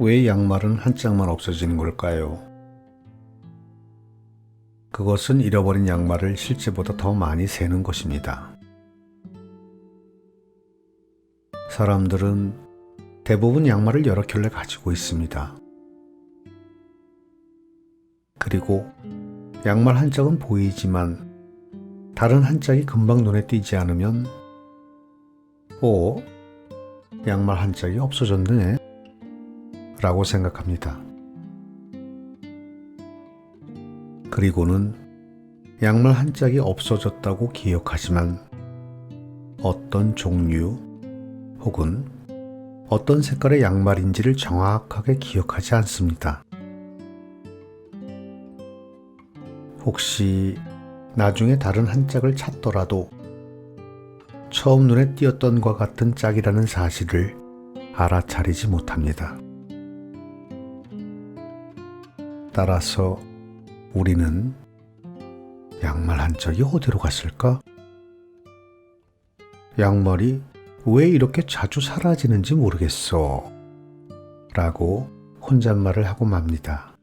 왜 양말은 한 짝만 없어지는 걸까요? 그것은 잃어버린 양말을 실제보다 더 많이 세는 것입니다. 사람들은 대부분 양말을 여러 켤레 가지고 있습니다. 그리고 양말 한 짝은 보이지만 다른 한 짝이 금방 눈에 띄지 않으면 양말 한 짝이 없어졌네 라고 생각합니다. 그리고는 양말 한 짝이 없어졌다고 기억하지만 어떤 종류 혹은 어떤 색깔의 양말인지를 정확하게 기억하지 않습니다. 혹시 나중에 다른 한 짝을 찾더라도 처음 눈에 띄었던 것과 같은 짝이라는 사실을 알아차리지 못합니다. 따라서 우리는 양말 한 짝이 어디로 갔을까? 양말이 왜 이렇게 자주 사라지는지 모르겠어 라고 혼잣말을 하고 맙니다.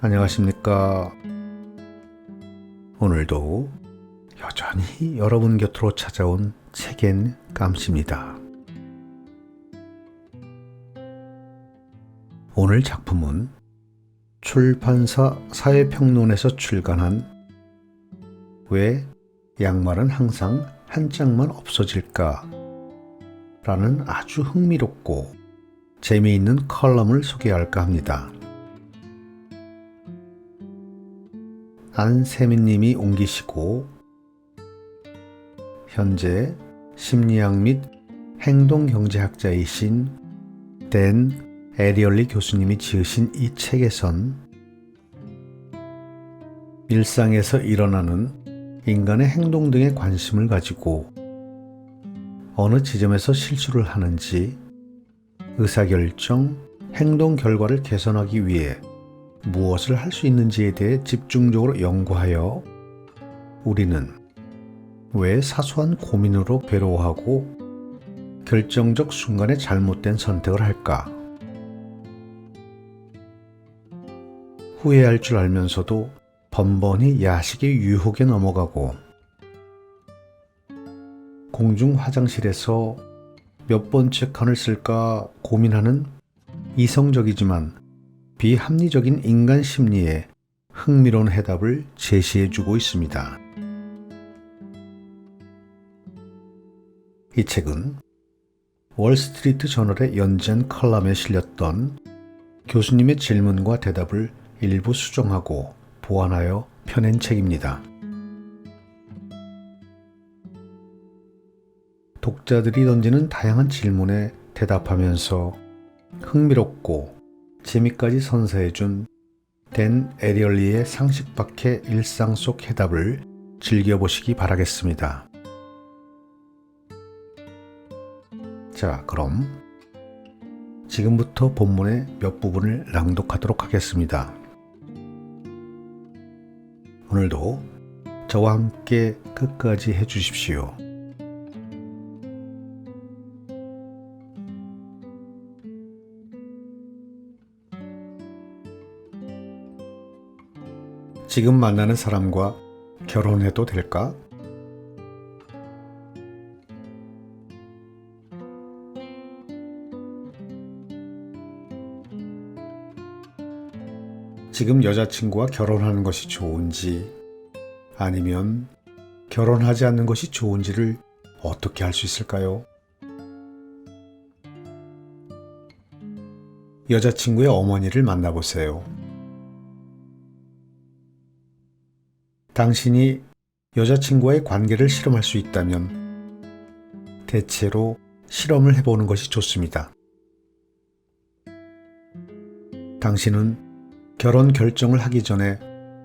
안녕하십니까? 오늘도 여전히 여러분 곁으로 찾아온 책엔 깜씨입니다. 오늘 작품은 출판사 사회평론에서 출간한 왜 양말은 항상 한 짝만 없어질까? 라는 아주 흥미롭고 재미있는 컬럼을 소개할까 합니다. 안세민님이 옮기시고 현재 심리학 및 행동경제학자이신 댄 에리얼리 교수님이 지으신 이 책에선 일상에서 일어나는 인간의 행동 등에 관심을 가지고 어느 지점에서 실수를 하는지 의사결정, 행동 결과를 개선하기 위해 무엇을 할 수 있는지에 대해 집중적으로 연구하여 우리는 왜 사소한 고민으로 괴로워하고 결정적 순간에 잘못된 선택을 할까? 후회할 줄 알면서도 번번이 야식의 유혹에 넘어가고 공중 화장실에서 몇 번째 칸을 쓸까 고민하는 이성적이지만 비합리적인 인간 심리에 흥미로운 해답을 제시해주고 있습니다. 이 책은 월스트리트 저널의 연재한 컬럼에 실렸던 교수님의 질문과 대답을 일부 수정하고 보완하여 펴낸 책입니다. 독자들이 던지는 다양한 질문에 대답하면서 흥미롭고 재미까지 선사해준 댄 에리얼리의 상식 밖의 일상 속 해답을 즐겨보시기 바라겠습니다. 자, 그럼 지금부터 본문의 몇 부분을 낭독하도록 하겠습니다. 오늘도 저와 함께 끝까지 해주십시오. 지금 만나는 사람과 결혼해도 될까? 지금 여자친구와 결혼하는 것이 좋은지 아니면 결혼하지 않는 것이 좋은지를 어떻게 알 수 있을까요? 여자친구의 어머니를 만나보세요. 당신이 여자친구와의 관계를 실험할 수 있다면 대체로 실험을 해보는 것이 좋습니다. 당신은 결혼 결정을 하기 전에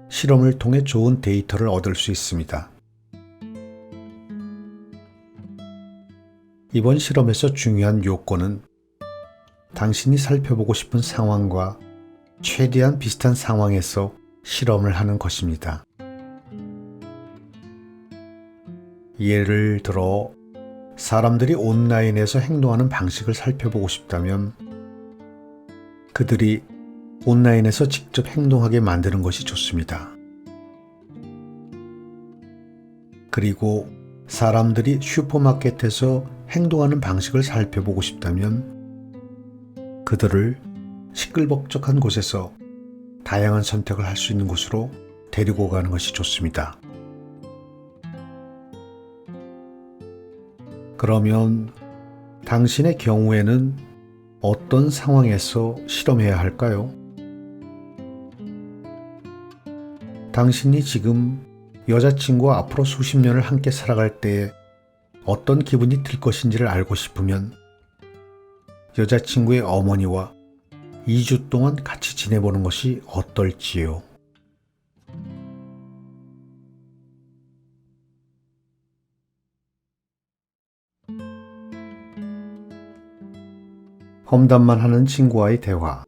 실험을 통해 좋은 데이터를 얻을 수 있습니다. 이번 실험에서 중요한 요건은 당신이 살펴보고 싶은 상황과 최대한 비슷한 상황에서 실험을 하는 것입니다. 예를 들어 사람들이 온라인에서 행동하는 방식을 살펴보고 싶다면 그들이 온라인에서 직접 행동하게 만드는 것이 좋습니다. 그리고 사람들이 슈퍼마켓에서 행동하는 방식을 살펴보고 싶다면 그들을 시끌벅적한 곳에서 다양한 선택을 할 수 있는 곳으로 데리고 가는 것이 좋습니다. 그러면 당신의 경우에는 어떤 상황에서 실험해야 할까요? 당신이 지금 여자친구와 앞으로 수십 년을 함께 살아갈 때에 어떤 기분이 들 것인지를 알고 싶으면 여자친구의 어머니와 2주 동안 같이 지내보는 것이 어떨지요? 험담만 하는 친구와의 대화.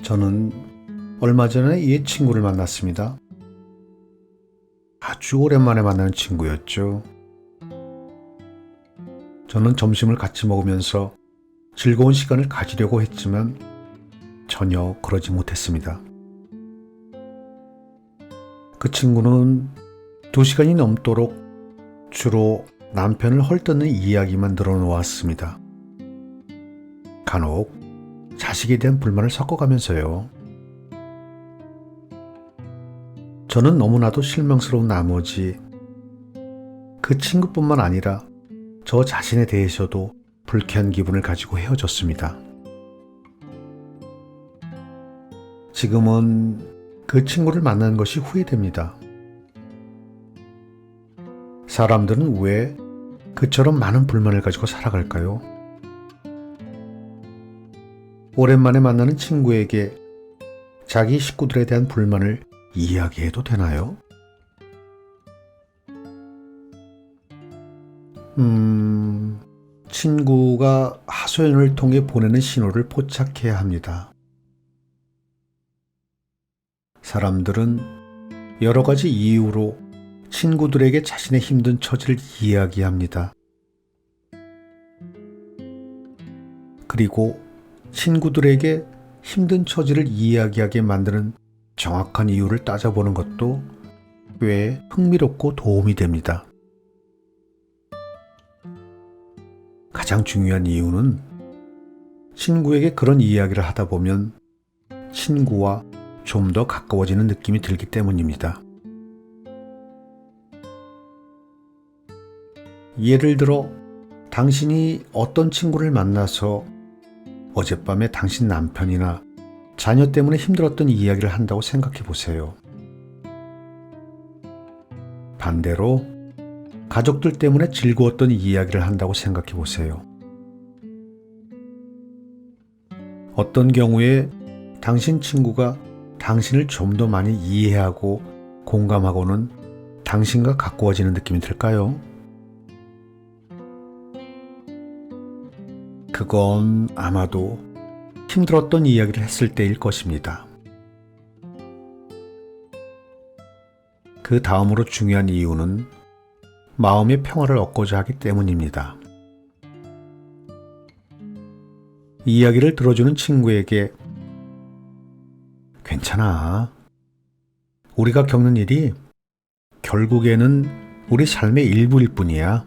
저는 얼마 전에 이 친구를 만났습니다. 아주 오랜만에 만나는 친구였죠. 저는 점심을 같이 먹으면서 즐거운 시간을 가지려고 했지만 전혀 그러지 못했습니다. 그 친구는 2시간이 넘도록 주로 남편을 헐뜯는 이야기만 늘어놓았습니다. 간혹 자식에 대한 불만을 섞어가면서요. 저는 너무나도 실망스러운 나머지 그 친구뿐만 아니라 저 자신에 대해서도 불쾌한 기분을 가지고 헤어졌습니다. 지금은 그 친구를 만난 것이 후회됩니다. 사람들은 왜 그처럼 많은 불만을 가지고 살아갈까요? 오랜만에 만나는 친구에게 자기 식구들에 대한 불만을 이야기해도 되나요? 친구가 하소연을 통해 보내는 신호를 포착해야 합니다. 사람들은 여러 가지 이유로 친구들에게 자신의 힘든 처지를 이야기합니다. 그리고 친구들에게 힘든 처지를 이야기하게 만드는 정확한 이유를 따져보는 것도 꽤 흥미롭고 도움이 됩니다. 가장 중요한 이유는 친구에게 그런 이야기를 하다 보면 친구와 좀 더 가까워지는 느낌이 들기 때문입니다. 예를 들어 당신이 어떤 친구를 만나서 어젯밤에 당신 남편이나 자녀 때문에 힘들었던 이야기를 한다고 생각해 보세요. 반대로 가족들 때문에 즐거웠던 이야기를 한다고 생각해 보세요. 어떤 경우에 당신 친구가 당신을 좀 더 많이 이해하고 공감하고는 당신과 가까워지는 느낌이 들까요? 그건 아마도 힘들었던 이야기를 했을 때일 것입니다. 그 다음으로 중요한 이유는 마음의 평화를 얻고자 하기 때문입니다. 이야기를 들어주는 친구에게 괜찮아. 우리가 겪는 일이 결국에는 우리 삶의 일부일 뿐이야.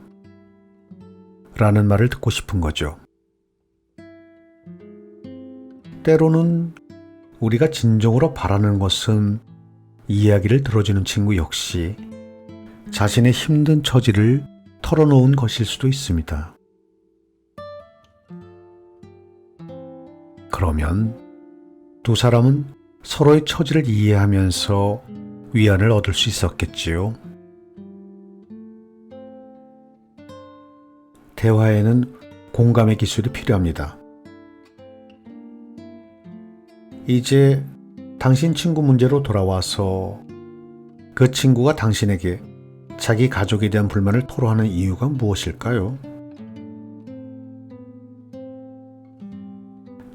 라는 말을 듣고 싶은 거죠. 때로는 우리가 진정으로 바라는 것은 이야기를 들어주는 친구 역시 자신의 힘든 처지를 털어놓은 것일 수도 있습니다. 그러면 두 사람은 서로의 처지를 이해하면서 위안을 얻을 수 있었겠지요. 대화에는 공감의 기술이 필요합니다. 이제 당신 친구 문제로 돌아와서 그 친구가 당신에게 자기 가족에 대한 불만을 토로하는 이유가 무엇일까요?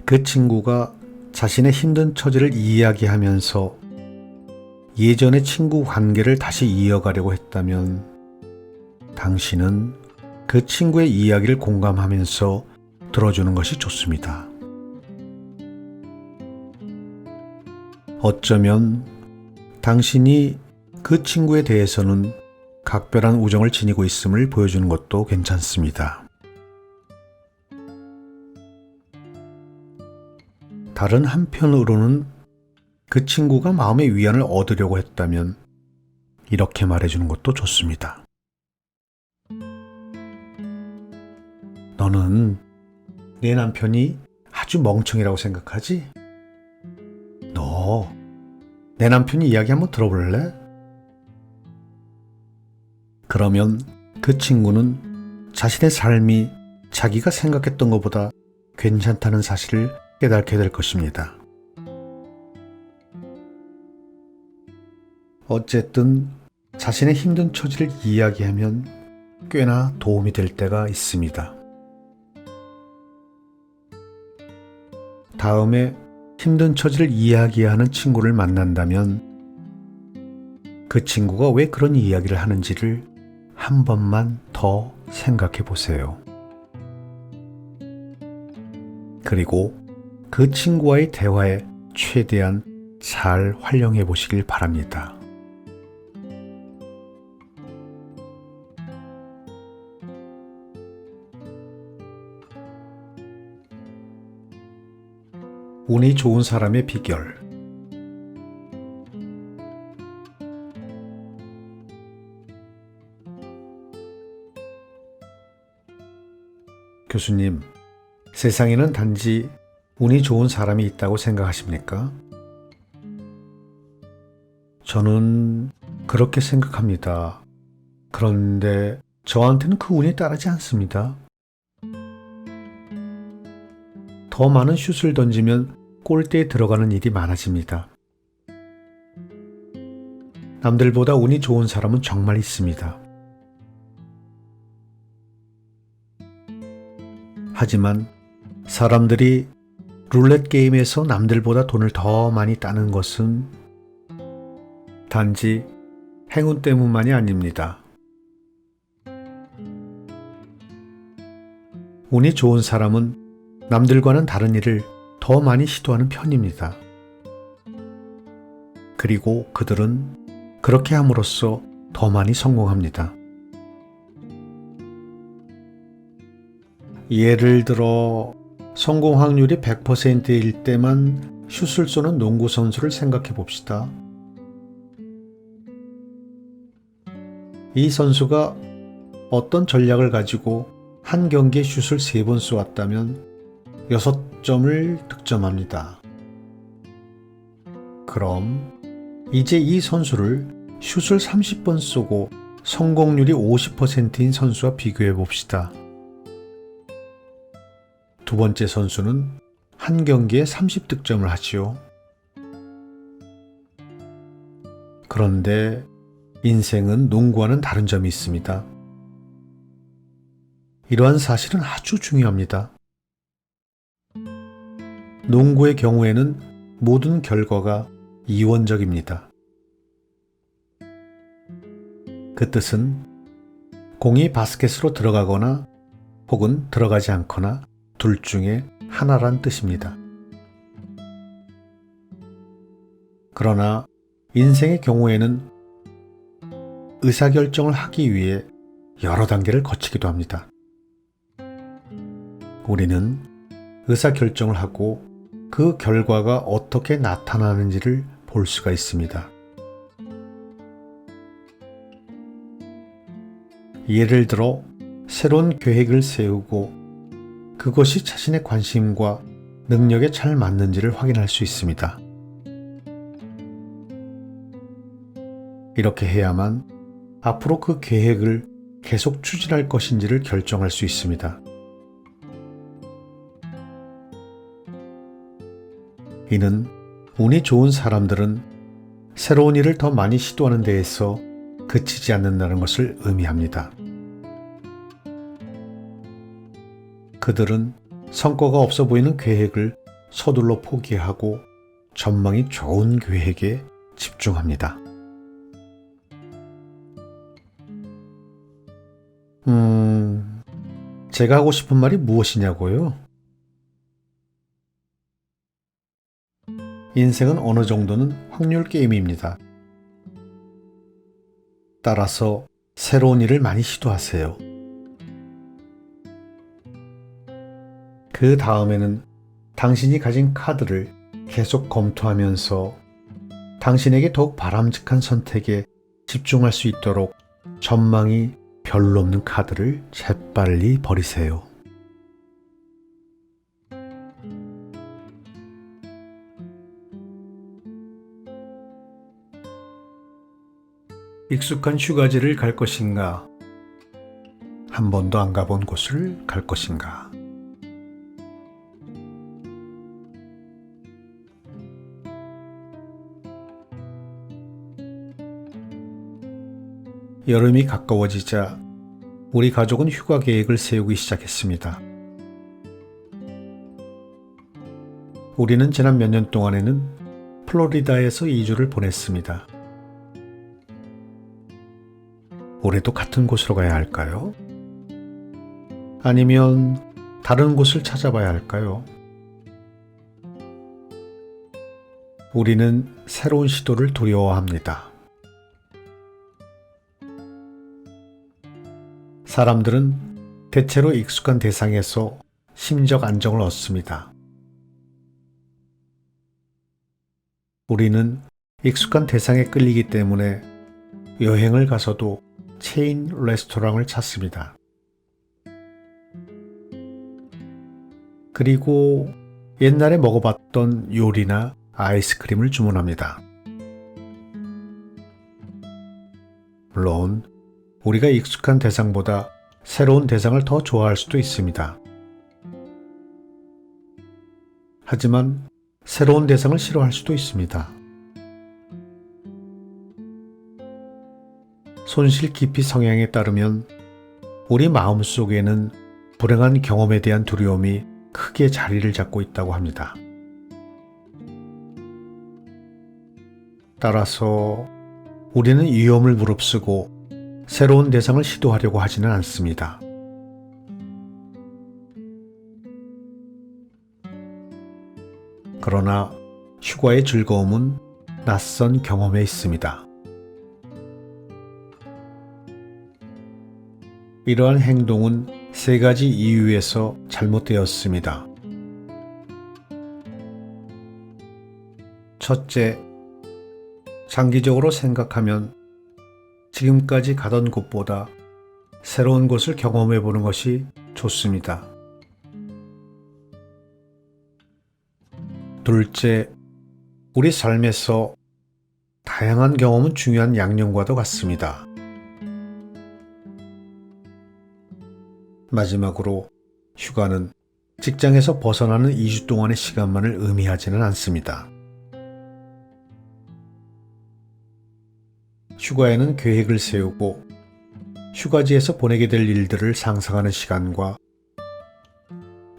그 친구가 자신의 힘든 처지를 이야기하면서 예전의 친구 관계를 다시 이어가려고 했다면 당신은 그 친구의 이야기를 공감하면서 들어주는 것이 좋습니다. 어쩌면 당신이 그 친구에 대해서는 각별한 우정을 지니고 있음을 보여주는 것도 괜찮습니다. 다른 한편으로는 그 친구가 마음의 위안을 얻으려고 했다면 이렇게 말해주는 것도 좋습니다. 너는 내 남편이 아주 멍청이라고 생각하지? 너 내 남편이 이야기 한번 들어볼래? 그러면 그 친구는 자신의 삶이 자기가 생각했던 것보다 괜찮다는 사실을 깨닫게 될 것입니다. 어쨌든 자신의 힘든 처지를 이야기하면 꽤나 도움이 될 때가 있습니다. 다음에 힘든 처지를 이야기하는 친구를 만난다면 그 친구가 왜 그런 이야기를 하는지를 한 번만 더 생각해 보세요. 그리고 그 친구와의 대화에 최대한 잘 활용해 보시길 바랍니다. 운이 좋은 사람의 비결. 교수님, 세상에는 단지 운이 좋은 사람이 있다고 생각하십니까? 저는 그렇게 생각합니다. 그런데 저한테는 그 운이 따르지 않습니다. 더 많은 슛을 던지면 골대에 들어가는 일이 많아집니다. 남들보다 운이 좋은 사람은 정말 있습니다. 하지만 사람들이 룰렛 게임에서 남들보다 돈을 더 많이 따는 것은 단지 행운 때문만이 아닙니다. 운이 좋은 사람은 남들과는 다른 일을 더 많이 시도하는 편입니다. 그리고 그들은 그렇게 함으로써 더 많이 성공합니다. 예를 들어 성공 확률이 100%일 때만 슛을 쏘는 농구 선수를 생각해 봅시다. 이 선수가 어떤 전략을 가지고 한 경기에 슛을 3번 쏘았다면 6점을 득점합니다. 그럼 이제 이 선수를 슛을 30번 쏘고 성공률이 50%인 선수와 비교해 봅시다. 두 번째 선수는 한 경기에 30득점을 하지요. 그런데 인생은 농구와는 다른 점이 있습니다. 이러한 사실은 아주 중요합니다. 농구의 경우에는 모든 결과가 이원적입니다. 그 뜻은 공이 바스켓으로 들어가거나 혹은 들어가지 않거나 둘 중에 하나란 뜻입니다. 그러나 인생의 경우에는 의사결정을 하기 위해 여러 단계를 거치기도 합니다. 우리는 의사결정을 하고 그 결과가 어떻게 나타나는지를 볼 수가 있습니다. 예를 들어 새로운 계획을 세우고 그것이 자신의 관심과 능력에 잘 맞는지를 확인할 수 있습니다. 이렇게 해야만 앞으로 그 계획을 계속 추진할 것인지를 결정할 수 있습니다. 이는 운이 좋은 사람들은 새로운 일을 더 많이 시도하는 데에서 그치지 않는다는 것을 의미합니다. 그들은 성과가 없어 보이는 계획을 서둘러 포기하고 전망이 좋은 계획에 집중합니다. 제가 하고 싶은 말이 무엇이냐고요? 인생은 어느 정도는 확률 게임입니다. 따라서 새로운 일을 많이 시도하세요. 그 다음에는 당신이 가진 카드를 계속 검토하면서 당신에게 더욱 바람직한 선택에 집중할 수 있도록 전망이 별로 없는 카드를 재빨리 버리세요. 익숙한 휴가지를 갈 것인가? 한 번도 안 가본 곳을 갈 것인가? 여름이 가까워지자 우리 가족은 휴가 계획을 세우기 시작했습니다. 우리는 지난 몇 년 동안에는 플로리다에서 2주를 보냈습니다. 올해도 같은 곳으로 가야 할까요? 아니면 다른 곳을 찾아봐야 할까요? 우리는 새로운 시도를 두려워합니다. 사람들은 대체로 익숙한 대상에서 심적 안정을 얻습니다. 우리는 익숙한 대상에 끌리기 때문에 여행을 가서도 체인 레스토랑을 찾습니다. 그리고 옛날에 먹어봤던 요리나 아이스크림을 주문합니다. 물론 우리가 익숙한 대상보다 새로운 대상을 더 좋아할 수도 있습니다. 하지만 새로운 대상을 싫어할 수도 있습니다. 손실 깊이 성향에 따르면 우리 마음속에는 불행한 경험에 대한 두려움이 크게 자리를 잡고 있다고 합니다. 따라서 우리는 위험을 무릅쓰고 새로운 대상을 시도하려고 하지는 않습니다. 그러나 휴가의 즐거움은 낯선 경험에 있습니다. 이러한 행동은 3가지 이유에서 잘못되었습니다. 첫째, 장기적으로 생각하면 지금까지 가던 곳보다 새로운 곳을 경험해 보는 것이 좋습니다. 둘째, 우리 삶에서 다양한 경험은 중요한 양념과도 같습니다. 마지막으로 휴가는 직장에서 벗어나는 2주 동안의 시간만을 의미하지는 않습니다. 휴가에는 계획을 세우고 휴가지에서 보내게 될 일들을 상상하는 시간과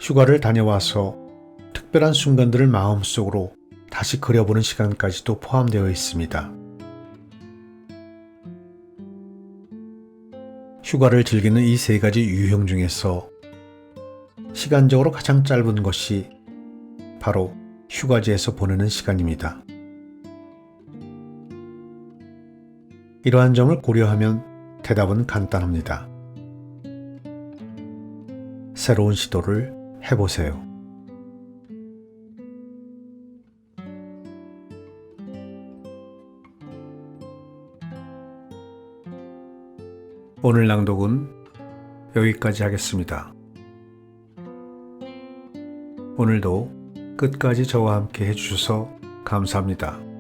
휴가를 다녀와서 특별한 순간들을 마음속으로 다시 그려보는 시간까지도 포함되어 있습니다. 휴가를 즐기는 이 3가지 유형 중에서 시간적으로 가장 짧은 것이 바로 휴가지에서 보내는 시간입니다. 이러한 점을 고려하면 대답은 간단합니다. 새로운 시도를 해보세요. 오늘 낭독은 여기까지 하겠습니다. 오늘도 끝까지 저와 함께 해주셔서 감사합니다.